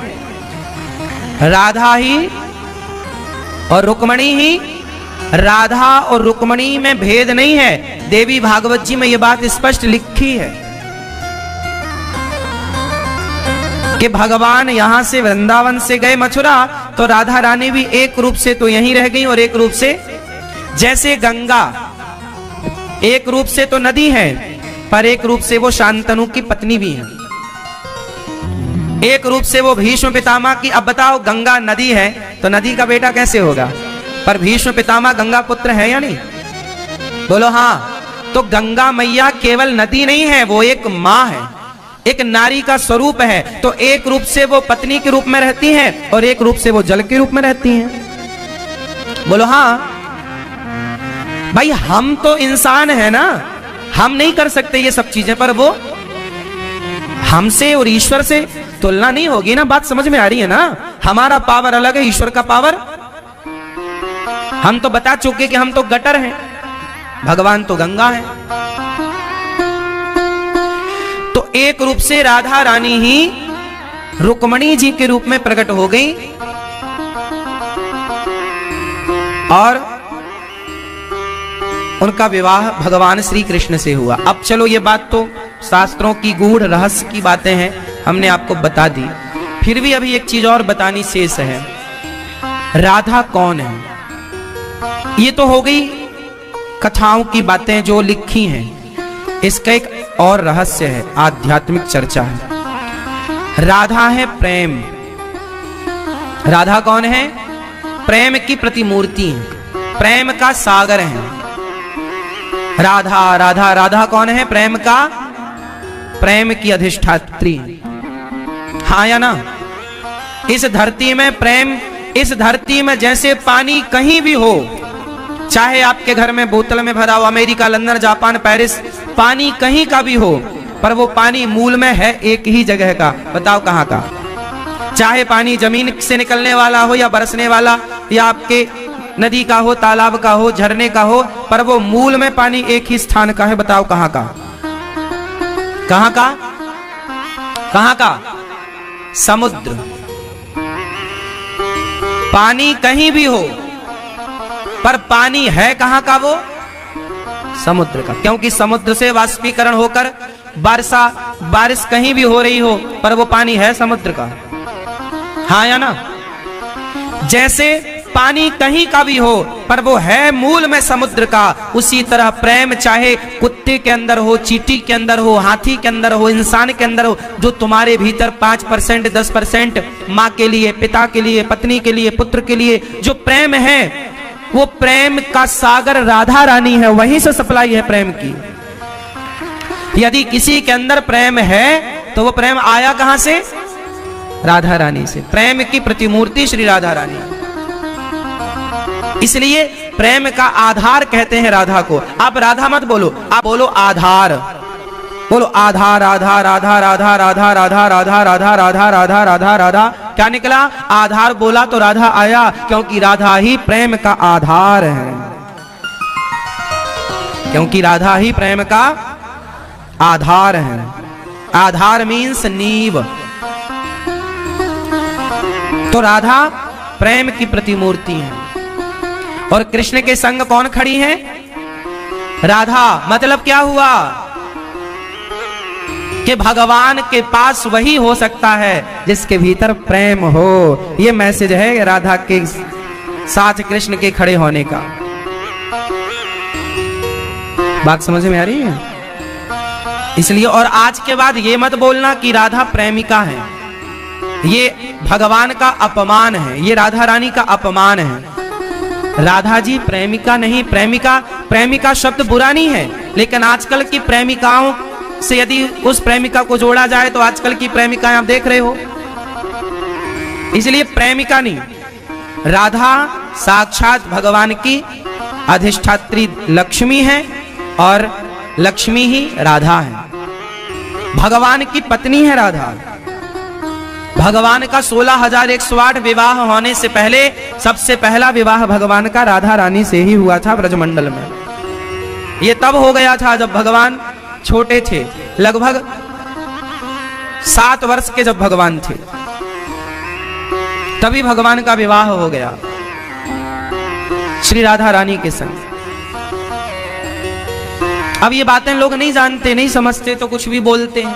राधा ही और रुक्मणी ही। राधा और रुक्मणी में भेद नहीं है। देवी भागवत जी में यह बात स्पष्ट लिखी है कि भगवान यहां से वृंदावन से गए मथुरा तो राधा रानी भी एक रूप से तो यहीं रह गई और एक रूप से, जैसे गंगा एक रूप से तो नदी है पर एक रूप से वो शांतनु की पत्नी भी है। एक रूप से वो भीष्म पितामह की। अब बताओ गंगा नदी है तो नदी का बेटा कैसे होगा? पर भीष्म पितामह गंगा पुत्र है या नहीं? बोलो हाँ। तो गंगा मैया केवल नदी नहीं है, वो एक माँ है, एक नारी का स्वरूप है। तो एक रूप से वो पत्नी के रूप में रहती हैं और एक रूप से वो जल के रूप में रहती हैं। बोलो हाँ। भाई हम तो इंसान है ना, हम नहीं कर सकते ये सब चीजें, पर वो हमसे और ईश्वर से तुलना नहीं होगी ना। बात समझ में आ रही है ना? हमारा पावर अलग है, ईश्वर का पावर। हम तो बता चुके कि हम तो गटर हैं, भगवान तो गंगा है। तो एक रूप से राधा रानी ही रुक्मणी जी के रूप में प्रकट हो गई और उनका विवाह भगवान श्री कृष्ण से हुआ। अब चलो ये बात तो शास्त्रों की गूढ़ रहस्य की बातें हैं, हमने आपको बता दी। फिर भी अभी एक चीज और बतानी शेष है। राधा कौन है? ये तो हो गई कथाओं की बातें जो लिखी हैं। इसका एक और रहस्य है, आध्यात्मिक चर्चा है। राधा है प्रेम। राधा कौन है? प्रेम की प्रतिमूर्ति है, प्रेम का सागर है। राधा राधा राधा कौन है? प्रेम का, प्रेम की अधिष्ठात्री। हाँ या ना? इस धरती में प्रेम, इस धरती में जैसे पानी कहीं भी हो, चाहे आपके घर में बोतल में भरा हो, अमेरिका, लंदन, जापान, पेरिस, पानी कहीं का भी हो, पर वो पानी मूल में है एक ही जगह का। बताओ कहाँ का? चाहे पानी जमीन से निकलने वाला हो या बरसने वाला या आपके नदी का हो, तालाब का हो, झरने का हो, पर वो मूल में पानी एक ही स्थान का है। बताओ कहाँ का? कहाँ का? कहाँ का? समुद्र। पानी कहीं भी हो पर पानी है कहाँ का? वो समुद्र का। क्योंकि समुद्र से वाष्पीकरण होकर बारिश कहीं भी हो रही हो पर वो पानी है समुद्र का। हाँ या ना? जैसे पानी कहीं का भी हो पर वो है मूल में समुद्र का, उसी तरह प्रेम चाहे कुत्ते के अंदर हो, चींटी के अंदर हो, हाथी के अंदर हो, इंसान के अंदर हो, जो तुम्हारे भीतर 5% 10% माँ के लिए, पिता के लिए, पत्नी के लिए, पुत्र के लिए जो प्रेम है, वो प्रेम का सागर राधा रानी है, वहीं से सप्लाई है प्रेम की। यदि किसी के अंदर प्रेम है तो वो प्रेम आया कहां से? राधा रानी से। प्रेम की प्रतिमूर्ति श्री राधा रानी, इसलिए प्रेम का आधार कहते हैं राधा को। आप राधा मत बोलो, आप बोलो आधार। बोलो आधार, आधार, आधार, आधार, आधार, आधार, आधार, आधार, आधार, आधार, आधार, आधार। क्या निकला? आधार बोला तो राधा आया, क्योंकि राधा ही प्रेम का आधार है, क्योंकि राधा ही प्रेम का आधार है। आधार मीन्स नींव। तो राधा प्रेम की प्रतिमूर्ति है। और कृष्ण के संग कौन खड़ी है? राधा। मतलब क्या हुआ कि भगवान के पास वही हो सकता है जिसके भीतर प्रेम हो। यह मैसेज है राधा के साथ कृष्ण के खड़े होने का। बात समझ में आ रही है? इसलिए और आज के बाद ये मत बोलना कि राधा प्रेमिका है, ये भगवान का अपमान है, ये राधा रानी का अपमान है। राधा जी प्रेमिका नहीं, प्रेमिका, प्रेमिका शब्द बुरा नहीं है, लेकिन आजकल की प्रेमिकाओं से यदि उस प्रेमिका को जोड़ा जाए तो आजकल की प्रेमिकाएं आप देख रहे हो, इसलिए प्रेमिका नहीं। राधा साक्षात भगवान की अधिष्ठात्री लक्ष्मी है और लक्ष्मी ही राधा है। भगवान की पत्नी है राधा। भगवान का 16,108 विवाह होने से पहले सबसे पहला विवाह भगवान का राधा रानी से ही हुआ था ब्रजमंडल में। ये तब हो गया था जब भगवान छोटे थे, लगभग 7 वर्ष के जब भगवान थे, तभी भगवान का विवाह हो गया श्री राधा रानी के संग। अब ये बातें लोग नहीं जानते, नहीं समझते, तो कुछ भी बोलते हैं।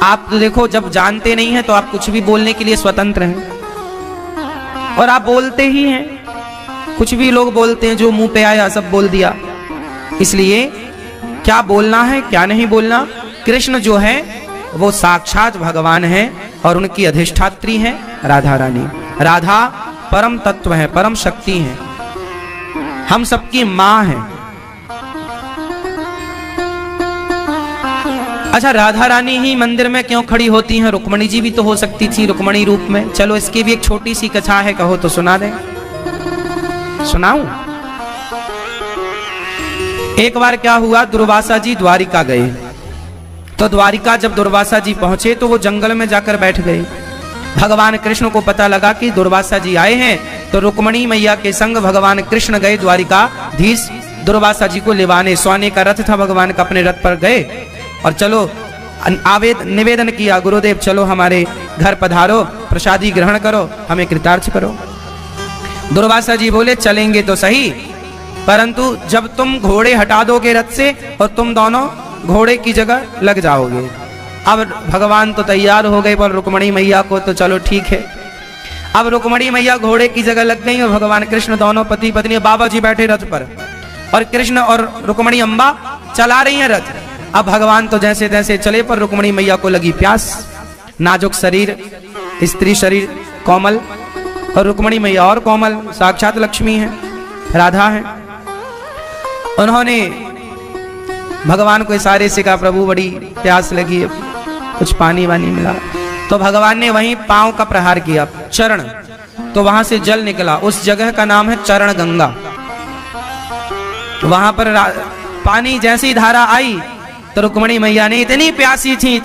आप तो देखो, जब जानते नहीं हैं तो आप कुछ भी बोलने के लिए स्वतंत्र हैं, और आप बोलते ही हैं। कुछ भी लोग बोलते हैं, जो मुंह पे आया सब बोल दिया। इसलिए क्या बोलना है क्या नहीं बोलना, कृष्ण जो है वो साक्षात भगवान है और उनकी अधिष्ठात्री है राधा रानी। राधा परम तत्व है, परम शक्ति है, हम सबकी मां है। अच्छा, राधा रानी ही मंदिर में क्यों खड़ी होती हैं? रुक्मणी जी भी तो हो सकती थी रुक्मणी रूप में। चलो इसकी भी एक छोटी सी कथा है, कहो तो सुना दे। सुनाऊं? एक बार क्या हुआ, दुर्वासा जी द्वारिका गए। तो द्वारिका जब दुर्वासा जी पहुंचे तो वो जंगल में जाकर बैठ गए। भगवान कृष्ण को पता लगा कि दुर्वासा जी आए हैं, तो रुक्मणी मैया के संग भगवान कृष्ण गए द्वारिकाधीश दुर्वासा जी को लेवाने। सोने का रथ था भगवान का, अपने रथ पर गए और चलो निवेदन किया, गुरुदेव चलो हमारे घर पधारो, प्रसादी ग्रहण करो, हमें कृतार्थ करो। दुर्वासा जी बोले चलेंगे तो सही, परंतु जब तुम घोड़े हटा दोगे रथ से और तुम दोनों घोड़े की जगह लग जाओगे। अब भगवान तो तैयार हो गए, पर रुक्मणी मैया को तो चलो ठीक है। अब रुक्मणी मैया घोड़े की जगह लग गई और भगवान कृष्ण दोनों पति पत्नी, बाबा जी बैठे रथ पर और कृष्ण और रुक्मणी अम्बा चला रही हैं रथ। अब भगवान तो जैसे तैसे चले, पर रुक्मणी मैया को लगी प्यास। नाजुक शरीर, स्त्री शरीर कोमल, और रुक्मणी मैया और कोमल, साक्षात लक्ष्मी है, राधा है। उन्होंने भगवान को इशारे से कहा, प्रभु बड़ी प्यास लगी, कुछ पानी वानी मिला। तो भगवान ने वहीं पांव का प्रहार किया, चरण, तो वहां से जल निकला। उस जगह का नाम है चरण गंगा। वहां पर पानी जैसी धारा आई तो रुक्मणी मैया ने इतनी प्यासी थी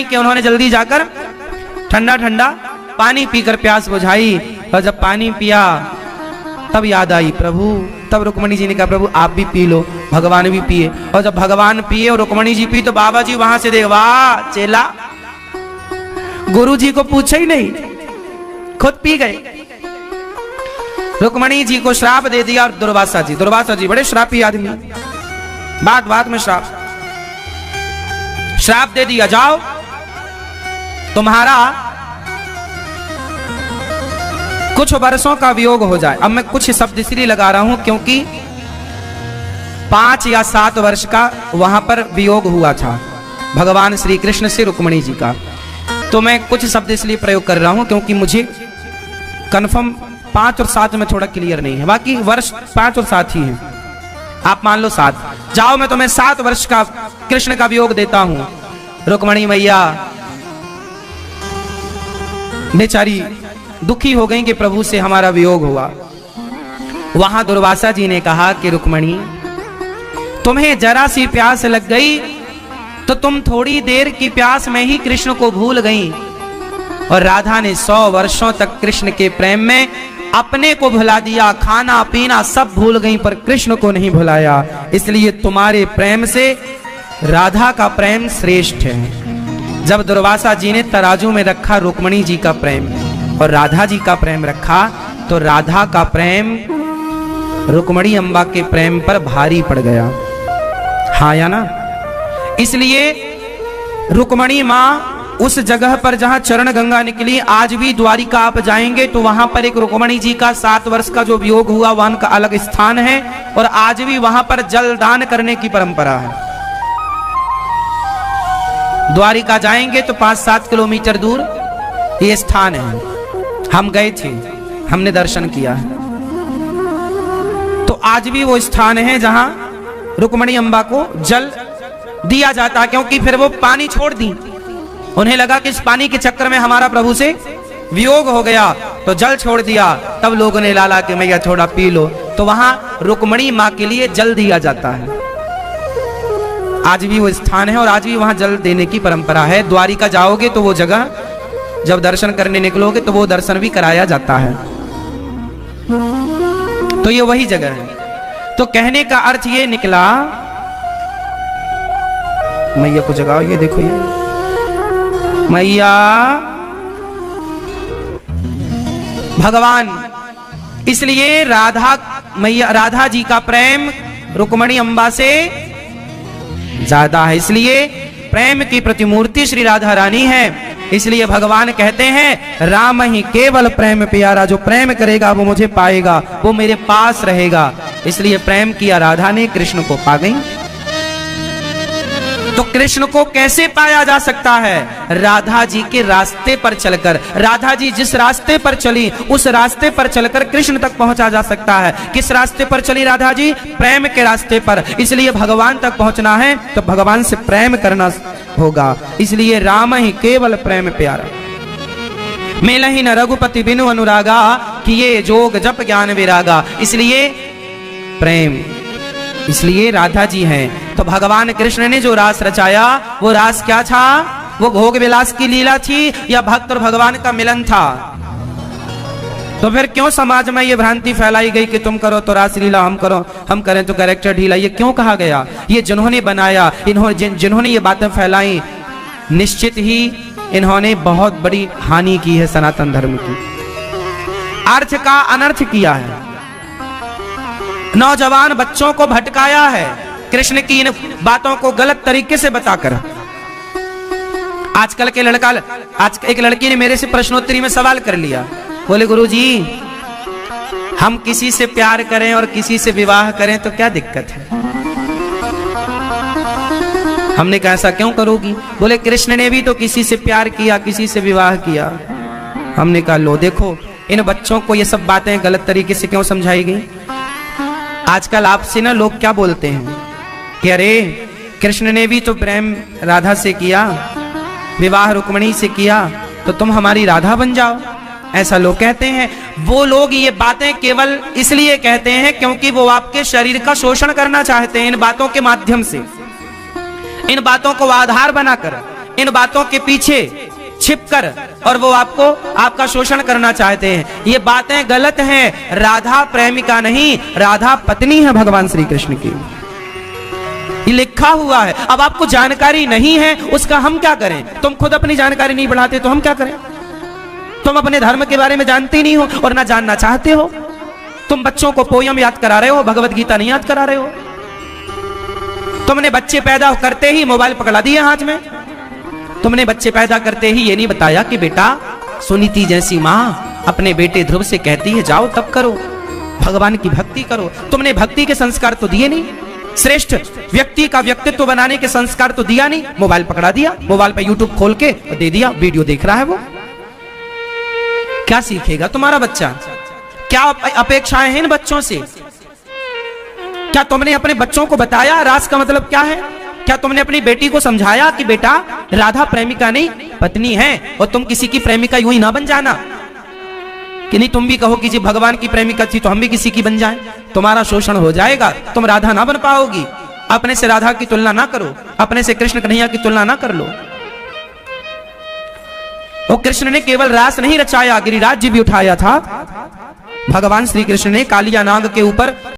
कि उन्होंने जल्दी जाकर ठंडा ठंडा पानी पीकर प्यास बुझाई। और जब पानी पिया तब याद आई प्रभु। तब रुक्मणी जी ने कहा, प्रभु आप भी पी लो। भगवान भी पिए, और जब भगवान पिए और रुक्मणी जी पी तो बाबा जी वहां से देख, वाह चेला, गुरु जी को पूछा ही नहीं, खुद पी गए। रुक्मणी जी को श्राप दे दिया। और दुर्वासा जी बड़े श्रापी आदमी, बात बात में श्राप दे दिया, जाओ तुम्हारा कुछ वर्षों का वियोग हो जाए। अब मैं कुछ शब्द इसलिए लगा रहा हूं क्योंकि 5 या 7 वर्ष का वहां पर वियोग हुआ था भगवान श्री कृष्ण से रुक्मिणी जी का। तो मैं कुछ शब्द इसलिए प्रयोग कर रहा हूं क्योंकि मुझे कंफर्म 5 और 7 में थोड़ा क्लियर नहीं है, बाकी वर्ष 5 और 7 ही है। आप मान लो 7, जाओ मैं तुम्हें 7 वर्ष का कृष्ण का वियोग देता हूं। रुक्मिणी मैया बेचारी दुखी हो गई कि प्रभु से हमारा वियोग हुआ। वहां दुर्वासा जी ने कहा कि रुक्मिणी, तुम्हें जरा सी प्यास लग गई तो तुम थोड़ी देर की प्यास में ही कृष्ण को भूल गई, और राधा ने 100 वर्षों तक कृष्ण के प्रेम में अपने को भुला दिया, खाना पीना सब भूल गई पर कृष्ण को नहीं भुलाया। इसलिए तुम्हारे प्रेम से राधा का प्रेम श्रेष्ठ है। जब दुर्वासा जी ने तराजू में रखा रुक्मिणी जी का प्रेम और राधा जी का प्रेम रखा, तो राधा का प्रेम रुक्मिणी अम्बा के प्रेम पर भारी पड़ गया। हाँ या ना? इसलिए रुक्मिणी माँ उस जगह पर जहां चरण गंगा निकली, आज भी द्वारिका आप जाएंगे तो वहां पर एक रुक्मिणी जी का 7 वर्ष का जो वियोग हुआ वहां का अलग स्थान है, और आज भी वहां पर जल दान करने की परंपरा है। द्वारिका जाएंगे तो 5-7 किलोमीटर दूर ये स्थान है। हम गए थे, हमने दर्शन किया है। तो आज भी वो स्थान है जहां रुक्मिणी अम्बा को जल दिया जाता, क्योंकि फिर वो पानी छोड़ दी। उन्हें लगा कि इस पानी के चक्कर में हमारा प्रभु से वियोग हो गया, तो जल छोड़ दिया। तब लोगों ने लाला कि मैया थोड़ा पी लो, तो वहां रुक्मिणी मां के लिए जल दिया जाता है। आज भी वो स्थान है और आज भी वहां जल देने की परंपरा है। द्वारिका जाओगे तो वो जगह जब दर्शन करने निकलोगे तो वो दर्शन भी कराया जाता है। तो ये वही जगह है। तो कहने का अर्थ ये निकला, मैया को जगाओ, ये देखो ये मैया भगवान। इसलिए राधा जी का प्रेम रुक्मिणी अम्बा से ज्यादा है, इसलिए प्रेम की प्रतिमूर्ति श्री राधा रानी है। इसलिए भगवान कहते हैं राम ही केवल प्रेम प्यारा, जो प्रेम करेगा वो मुझे पाएगा, वो मेरे पास रहेगा। इसलिए प्रेम किया राधा ने, कृष्ण को पा गई। तो कृष्ण को कैसे पाया जा सकता है? राधा जी के रास्ते पर चलकर। राधा जी जिस रास्ते पर चली उस रास्ते पर चलकर कृष्ण तक पहुंचा जा सकता है। किस रास्ते पर चली राधा जी? प्रेम के रास्ते पर। इसलिए भगवान तक पहुंचना है तो भगवान से प्रेम करना होगा। इसलिए राम ही केवल प्रेम प्यारा, मेलहि न रघुपति बिनु अनुरागा, किए जोग जप ज्ञान विरागा। इसलिए प्रेम, इसलिए राधा जी हैं। तो भगवान कृष्ण ने जो रास रचाया वो रास क्या था? वो भोग विलास की लीला थी या भक्त और भगवान का मिलन था? तो फिर क्यों समाज में ये भ्रांति फैलाई गई कि तुम करो तो रास लीला हम करो, हम करें तो कैरेक्टर ढीला? ये क्यों कहा गया? ये जिन्होंने बनाया, जिन्होंने ये बातें फैलाई, निश्चित ही इन्होंने बहुत बड़ी हानि की है सनातन धर्म की। अर्थ का अनर्थ किया है, नौजवान बच्चों को भटकाया है कृष्ण की इन बातों को गलत तरीके से बताकर। आजकल के लड़का, आज एक लड़की ने मेरे से प्रश्नोत्तरी में सवाल कर लिया, बोले गुरुजी हम किसी से प्यार करें और किसी से विवाह करें तो क्या दिक्कत है? हमने कहा ऐसा क्यों करोगी? बोले कृष्ण ने भी तो किसी से प्यार किया, किसी से विवाह किया। हमने कहा लो देखो, इन बच्चों को ये सब बातें गलत तरीके से क्यों समझाई गई। आजकल आपसे ना लोग क्या बोलते हैं कि अरे कृष्ण ने भी तो प्रेम राधा से किया, विवाह रुक्मिणी से किया, तो तुम हमारी राधा बन जाओ, ऐसा लोग कहते हैं। वो लोग ये बातें केवल इसलिए कहते हैं क्योंकि वो आपके शरीर का शोषण करना चाहते हैं इन बातों के माध्यम से, इन बातों को आधार बनाकर, इन बातों के पीछे छिपकर, और वो आपको आपका शोषण करना चाहते हैं। ये बातें गलत हैं। राधा प्रेमिका नहीं, राधा पत्नी है भगवान श्री कृष्ण की, ये लिखा हुआ है। अब आपको जानकारी नहीं है, उसका हम क्या करें? तुम खुद अपनी जानकारी नहीं बढ़ाते तो हम क्या करें? तुम अपने धर्म के बारे में जानते नहीं हो और ना जानना चाहते हो। तुम बच्चों को पोयम याद करा रहे हो, भगवत गीता नहीं याद करा रहे हो। तुमने बच्चे पैदा करते ही मोबाइल पकड़ा दिए हाथ में। तुमने बच्चे पैदा करते ही ये नहीं बताया कि बेटा सुनीति जैसी माँ अपने बेटे ध्रुव से कहती है जाओ तप करो, भगवान की भक्ति करो। तुमने भक्ति के संस्कार तो दिए नहीं, श्रेष्ठ व्यक्ति का व्यक्तित्व बनाने के संस्कार तो दिया नहीं। मोबाइल पकड़ा दिया, मोबाइल पे यूट्यूब खोल के दे दिया, वीडियो देख रहा है वो। क्या सीखेगा तुम्हारा बच्चा? क्या अपेक्षाएं हैं इन बच्चों से? क्या तुमने अपने बच्चों को बताया रास का मतलब क्या है? क्या तुमने अपनी बेटी को समझाया कि बेटा राधा प्रेमिका नहीं पत्नी है, और तुम किसी की प्रेमिका यूं ही ना बन जाना कि नहीं तुम भी कहो कि जी भगवान की प्रेमिका थी तो हम भी किसी की बन जाएं, तुम्हारा शोषण हो जाएगा, तुम राधा ना बन पाओगी। अपने से राधा की तुलना ना करो, अपने से कृष्ण कन्हैया की तुलना ना कर लो। वो कृष्ण ने केवल रास नहीं रचाया, गिरिराज जी भी उठाया था। भगवान श्री कृष्ण ने कालिया नाग के ऊपर